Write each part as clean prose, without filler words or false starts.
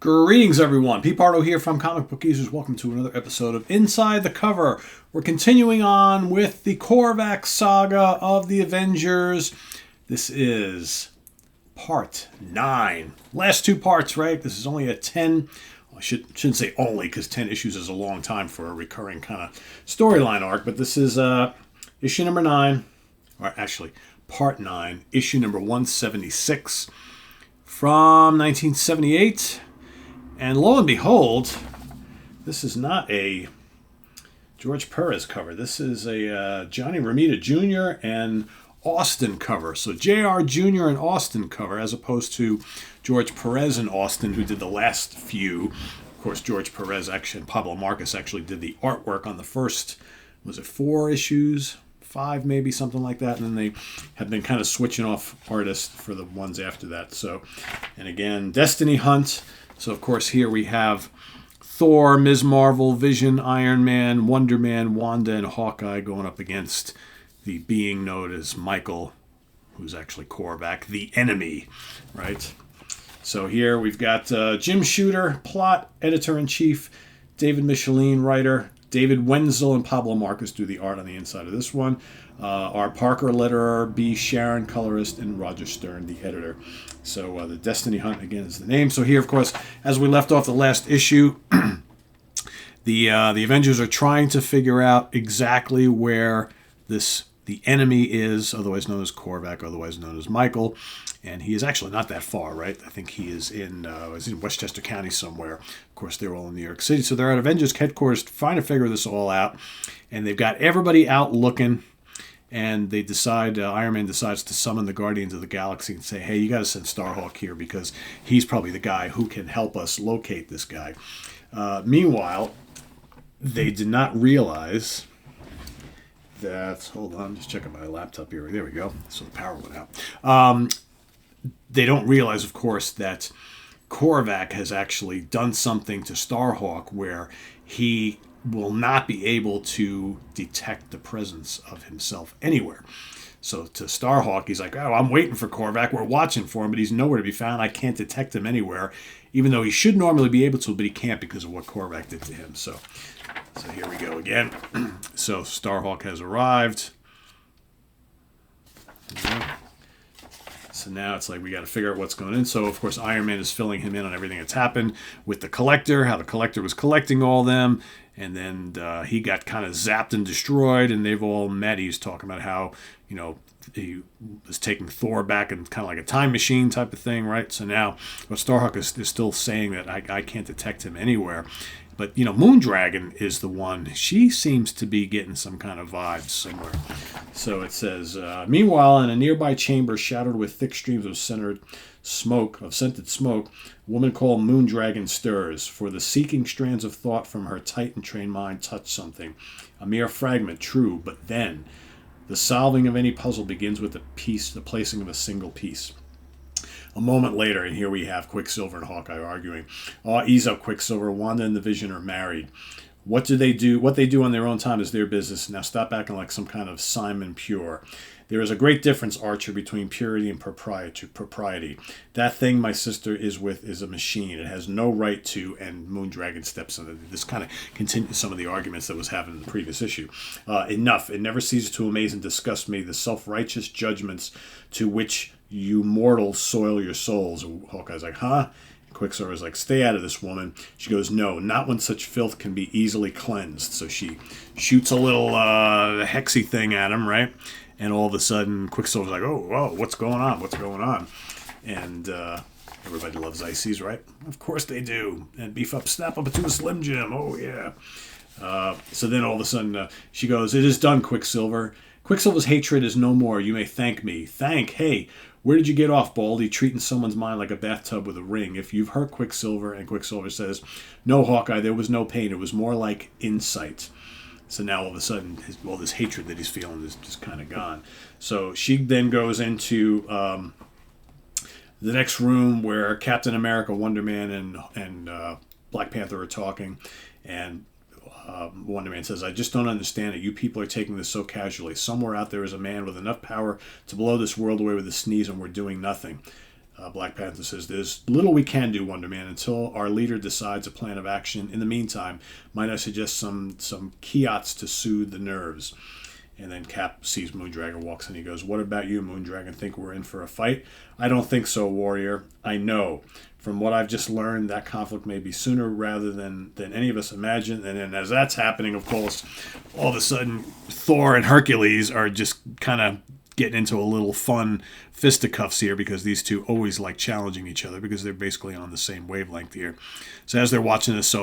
Greetings, everyone. Pete Pardo here from Comic Book Users. Welcome to another episode of Inside the Cover. We're continuing on with the Korvac Saga of the Avengers. This is part 9. Last two parts, right? This is only a 10... I shouldn't say only, because 10 issues is a long time for a recurring kind of storyline arc. But this is issue number 9. Or actually, part 9. Issue number 176 from 1978. And lo and behold, this is not a George Perez cover. This is a Johnny Romita Jr. and Austin cover. So JR Jr. and Austin cover, as opposed to George Perez and Austin, who did the last few. Of course, George Perez actually and Pablo Marcus actually did the artwork on the first, was it 4 issues? 5 maybe, something like that. And then they have been kind of switching off artists for the ones after that. So, and again, Destiny Hunt. So, of course, here we have Thor, Ms. Marvel, Vision, Iron Man, Wonder Man, Wanda, and Hawkeye going up against the being known as Michael, who's actually Korvac, the enemy, right? So here we've got Jim Shooter, plot, editor-in-chief, David Michelin, writer, David Wenzel and Pablo Marcus do the art on the inside of this one. R. Parker, letterer, B. Sharon, colorist, and Roger Stern, the editor. So the Destiny Hunt, again, is the name. So here, of course, as we left off the last issue, the Avengers are trying to figure out exactly where the enemy is, otherwise known as Korvac, otherwise known as Michael. And he is actually not that far, right? I think he is in Westchester County somewhere. Of course, they're all in New York City. So they're at Avengers headquarters trying to figure this all out. And they've got everybody out looking. And they decide, Iron Man decides to summon the Guardians of the Galaxy and say, hey, you got to send Starhawk here because he's probably the guy who can help us locate this guy. Meanwhile, they did not realize that, hold on, I'm just checking my laptop here. There we go. So the power went out. They don't realize, of course, that Korvac has actually done something to Starhawk where he will not be able to detect the presence of himself anywhere. So to Starhawk, he's like, oh, I'm waiting for Korvac. We're watching for him, but he's nowhere to be found. I can't detect him anywhere, even though he should normally be able to, but he can't because of what Korvac did to him. So here we go again. So Starhawk has arrived. So now it's like we got to figure out what's going in. So, of course, Iron Man is filling him in on everything that's happened with the Collector, how the Collector was collecting all them. And then he got kind of zapped and destroyed, and they've all met. He's talking about how, he was taking Thor back in kind of like a time machine type of thing, right? So now, Starhawk is still saying that I can't detect him anywhere. But, Moondragon is the one. She seems to be getting some kind of vibes somewhere. So it says, meanwhile, in a nearby chamber shadowed with thick streams of scented smoke, a woman called Moondragon stirs. For the seeking strands of thought from her tight and trained mind touch something. A mere fragment, true, but then the solving of any puzzle begins with the placing of a single piece. A moment later, and here we have Quicksilver and Hawkeye arguing. Oh, ease up, Quicksilver. Wanda and the Vision are married. What do they do? What they do on their own time is their business. Now stop acting like some kind of Simon Pure. There is a great difference, Archer, between purity and propriety. That thing my sister is with is a machine. It has no right to, and Moondragon steps in. This kind of continues some of the arguments that was happening in the previous issue. Enough. It never ceases to amaze and disgust me, the self-righteous judgments to which you mortals soil your souls. Hawkeye's like, huh? Quicksilver's like, stay out of this, woman. She goes, no, not when such filth can be easily cleansed. So she shoots a little hexy thing at him, right? And all of a sudden, Quicksilver's like, oh, whoa, what's going on? What's going on? And everybody loves ices, right? Of course they do. And snap up to a Slim Jim. Oh, yeah. So then all of a sudden, she goes, it is done, Quicksilver. Quicksilver's hatred is no more. You may thank me. Hey, where did you get off, Baldy, treating someone's mind like a bathtub with a ring? If you've hurt Quicksilver, and Quicksilver says, no, Hawkeye, there was no pain. It was more like insight. So now all of a sudden, all this hatred that he's feeling is just kind of gone. So she then goes into the next room where Captain America, Wonder Man, and Black Panther are talking. And Wonder Man says, I just don't understand it. You people are taking this so casually. Somewhere out there is a man with enough power to blow this world away with a sneeze, and we're doing nothing. Black Panther says, "There's little we can do, Wonder Man, until our leader decides a plan of action. In the meantime, might I suggest some kiots to soothe the nerves?" And then Cap sees Moondragon walks in. He goes, "What about you, Moondragon? Think we're in for a fight?" "I don't think so, Warrior. I know. From what I've just learned, that conflict may be sooner rather than any of us imagine." And then as that's happening, of course, all of a sudden, Thor and Hercules are just kind of getting into a little fun fisticuffs here, because these two always like challenging each other because they're basically on the same wavelength here. So as they're watching this,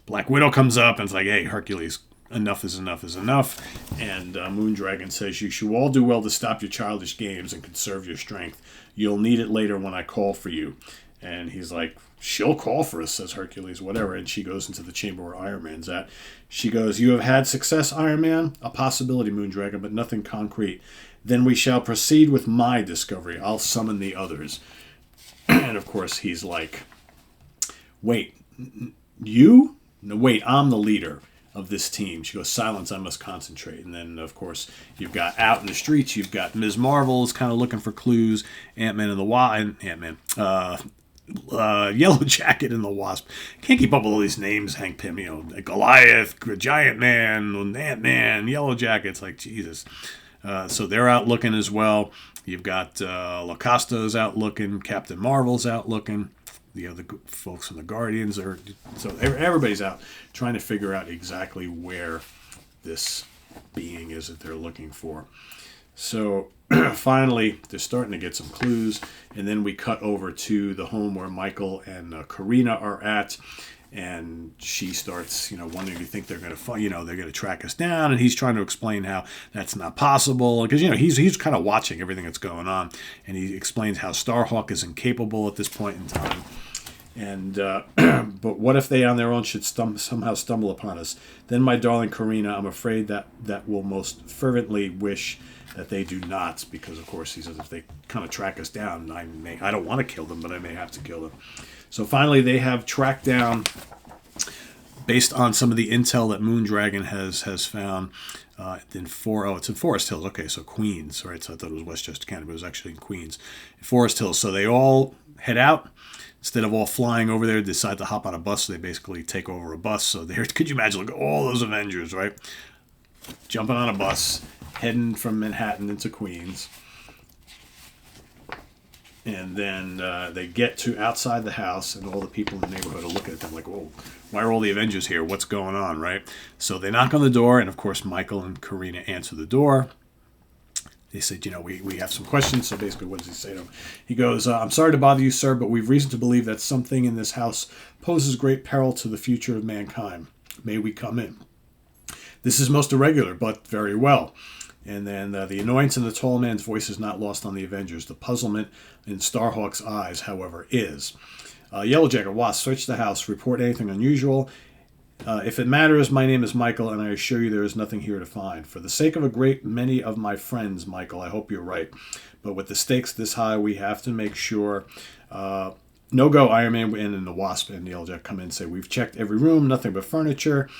Black Widow comes up and it's like, "Hey, Hercules, enough is enough is enough." And Moondragon says, "You should all do well to stop your childish games and conserve your strength. You'll need it later when I call for you." And he's like, "She'll call for us," says Hercules, whatever. And she goes into the chamber where Iron Man's at. She goes, "You have had success, Iron Man?" "A possibility, Moondragon, but nothing concrete." "Then we shall proceed with my discovery. I'll summon the others." And of course he's like, "Wait, you? No, wait, I'm the leader of this team." She goes, "Silence, I must concentrate." And then, of course, you've got out in the streets, you've got Ms. Marvel is kind of looking for clues. Ant-Man and the Wasp, Yellow Jacket and the Wasp. Can't keep up with all these names, Hank Pym. Goliath, Giant Man, Ant-Man, Yellow Jacket. It's like, Jesus. So they're out looking as well. You've got Lacosta's out looking, Captain Marvel's out looking. The other folks from the Guardians are, so everybody's out trying to figure out exactly where this being is that they're looking for. So finally, they're starting to get some clues, and then we cut over to the home where Michael and Karina are at, and she starts, wondering, "Do you think they're going to, they're going to track us down?" And he's trying to explain how that's not possible, because he's kind of watching everything that's going on, and he explains how Starhawk is incapable at this point in time. And but what if they on their own should somehow stumble upon us? Then, my darling Karina, I'm afraid that will most fervently wish that they do not, because of course he says if they kind of track us down, I don't want to kill them, but I may have to kill them. So finally they have tracked down, based on some of the intel that Moondragon has found, it's in Forest Hills. Okay, so Queens, right? So I thought it was Westchester County, but it was actually in Queens, Forest Hills. So they all head out. Instead of all flying over there, decide to hop on a bus. So they basically take over a bus. So there, could you imagine, look at all those Avengers, right? Jumping on a bus, heading from Manhattan into Queens. And then they get to outside the house, and all the people in the neighborhood are looking at them like, "Whoa, why are all the Avengers here? What's going on," right? So they knock on the door, and of course Michael and Karina answer the door. They said, we have some questions. So basically, what does he say to him? He goes, "I'm sorry to bother you, sir, but we've reason to believe that something in this house poses great peril to the future of mankind. May we come in? This is most irregular, but very well." And then the annoyance in the tall man's voice is not lost on the Avengers. The puzzlement in Starhawk's eyes, however, is. "Yellow Jacket, Wasp, search the house. Report anything unusual. If it matters, my name is Michael, and I assure you there is nothing here to find. For the sake of a great many of my friends, Michael, I hope you're right. But with the stakes this high, we have to make sure." No go, Iron Man and the Wasp and the Yellow Jacket come in and say, "We've checked every room, nothing but furniture,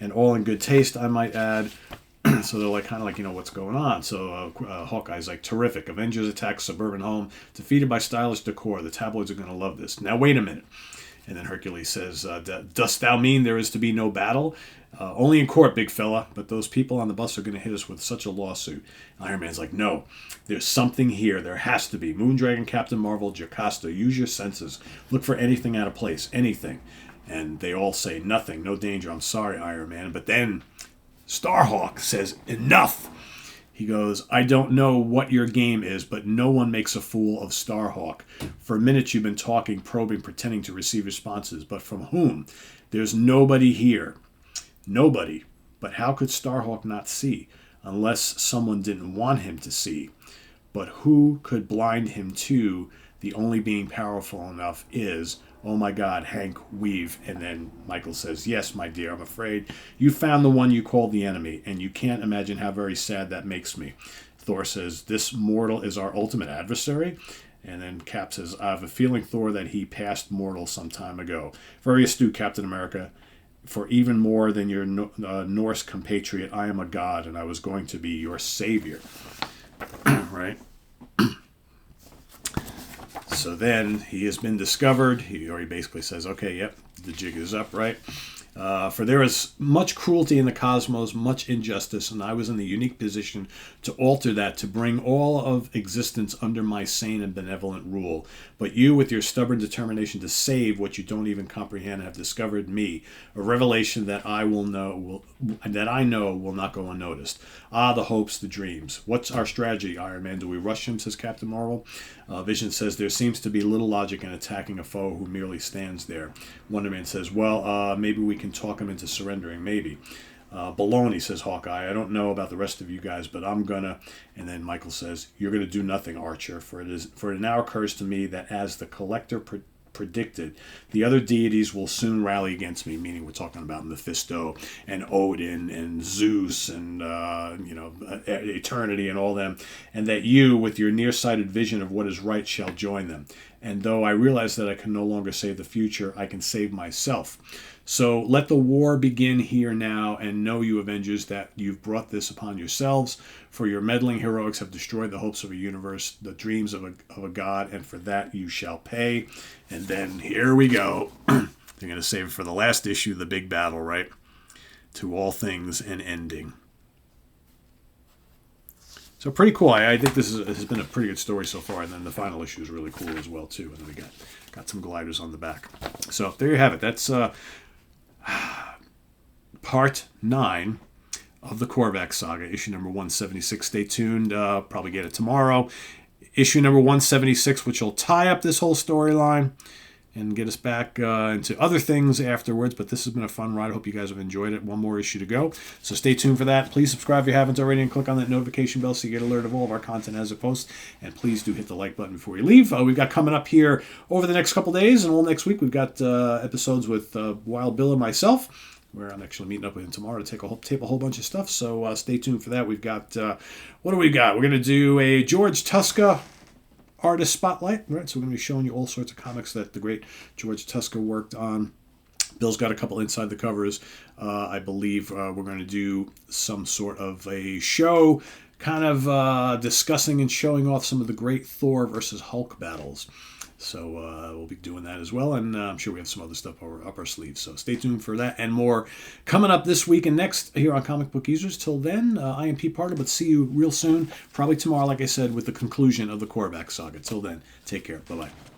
and all in good taste, I might add." So they're like, what's going on? So Hawkeye's like, "Terrific. Avengers attack suburban home, defeated by stylish decor. The tabloids are going to love this. Now wait a minute." And then Hercules says, "Dost thou mean there is to be no battle?" "Only in court, big fella, but those people on the bus are going to hit us with such a lawsuit." Iron Man's like, "No, there's something here. There has to be. Moondragon, Captain Marvel, Jocasta, use your senses. Look for anything out of place, anything." And they all say, "Nothing, no danger. I'm sorry, Iron Man." But then Starhawk says, "Enough." He goes, "I don't know what your game is, but no one makes a fool of Starhawk. For a minute you've been talking, probing, pretending to receive responses. But from whom? There's nobody here. Nobody. But how could Starhawk not see? Unless someone didn't want him to see. But who could blind him to the only being powerful enough is, oh my God, Hank, we've..." And then Michael says, "Yes, my dear, I'm afraid you found the one you call the enemy, and you can't imagine how very sad that makes me." Thor says, "This mortal is our ultimate adversary?" And then Cap says, "I have a feeling, Thor, that he passed mortal some time ago. Very astute, Captain America. For even more than your Norse compatriot, I am a god, and I was going to be your savior." Right? So then he has been discovered. He basically says, okay, yep, the jig is up, right? For there is much cruelty in the cosmos, much injustice, and I was in the unique position to alter that, to bring all of existence under my sane and benevolent rule. But you, with your stubborn determination to save what you don't even comprehend, have discovered me, a revelation that I know will not go unnoticed. Ah, the hopes, the dreams. What's our strategy, Iron Man? Do we rush him, says Captain Marvel. Vision says, there seems to be little logic in attacking a foe who merely stands there. Wonder Man says, well, maybe we can talk him into surrendering, maybe. Baloney, says Hawkeye. I don't know about the rest of you guys, but I'm gonna. And then Michael says, you're gonna do nothing, Archer, for it now occurs to me that as the collector predicted, the other deities will soon rally against me, meaning we're talking about Mephisto and Odin and Zeus and eternity and all them, and that you, with your nearsighted vision of what is right, shall join them. And though I realize that I can no longer save the future, I can save myself. So let the war begin here now, and know, you Avengers, that you've brought this upon yourselves. For your meddling heroics have destroyed the hopes of a universe, the dreams of a god, and for that you shall pay. And then here we go. They're going to save it for the last issue, the big battle, right? To all things an ending. So pretty cool. I think this has been a pretty good story so far, and then the final issue is really cool as well too. And then we got some gliders on the back. So there you have it. That's part 9 of the Korvac saga, issue number 176. Stay tuned. Probably get it tomorrow. Issue number 176, which will tie up this whole storyline and get us back into other things afterwards. But this has been a fun ride. I hope you guys have enjoyed it. One more issue to go. So stay tuned for that. Please subscribe if you haven't already and click on that notification bell so you get alert of all of our content as it posts. And please do hit the like button before you leave. We've got coming up here over the next couple days and all next week, we've got episodes with Wild Bill and myself, where I'm actually meeting up with him tomorrow to tape a whole bunch of stuff. So stay tuned for that. We've got, what do we got? We're going to do a George Tuska artist spotlight, right? So we're going to be showing you all sorts of comics that the great George Tuska worked on. Bill's got a couple inside the covers. I believe we're going to do some sort of a show kind of discussing and showing off some of the great Thor versus Hulk battles. So we'll be doing that as well, and I'm sure we have some other stuff up our sleeves. So stay tuned for that and more coming up this week and next here on Comic Book Users. Till then, I am Pete Pardo, but see you real soon, probably tomorrow, like I said, with the conclusion of the Korvac saga. Till then, take care. Bye-bye.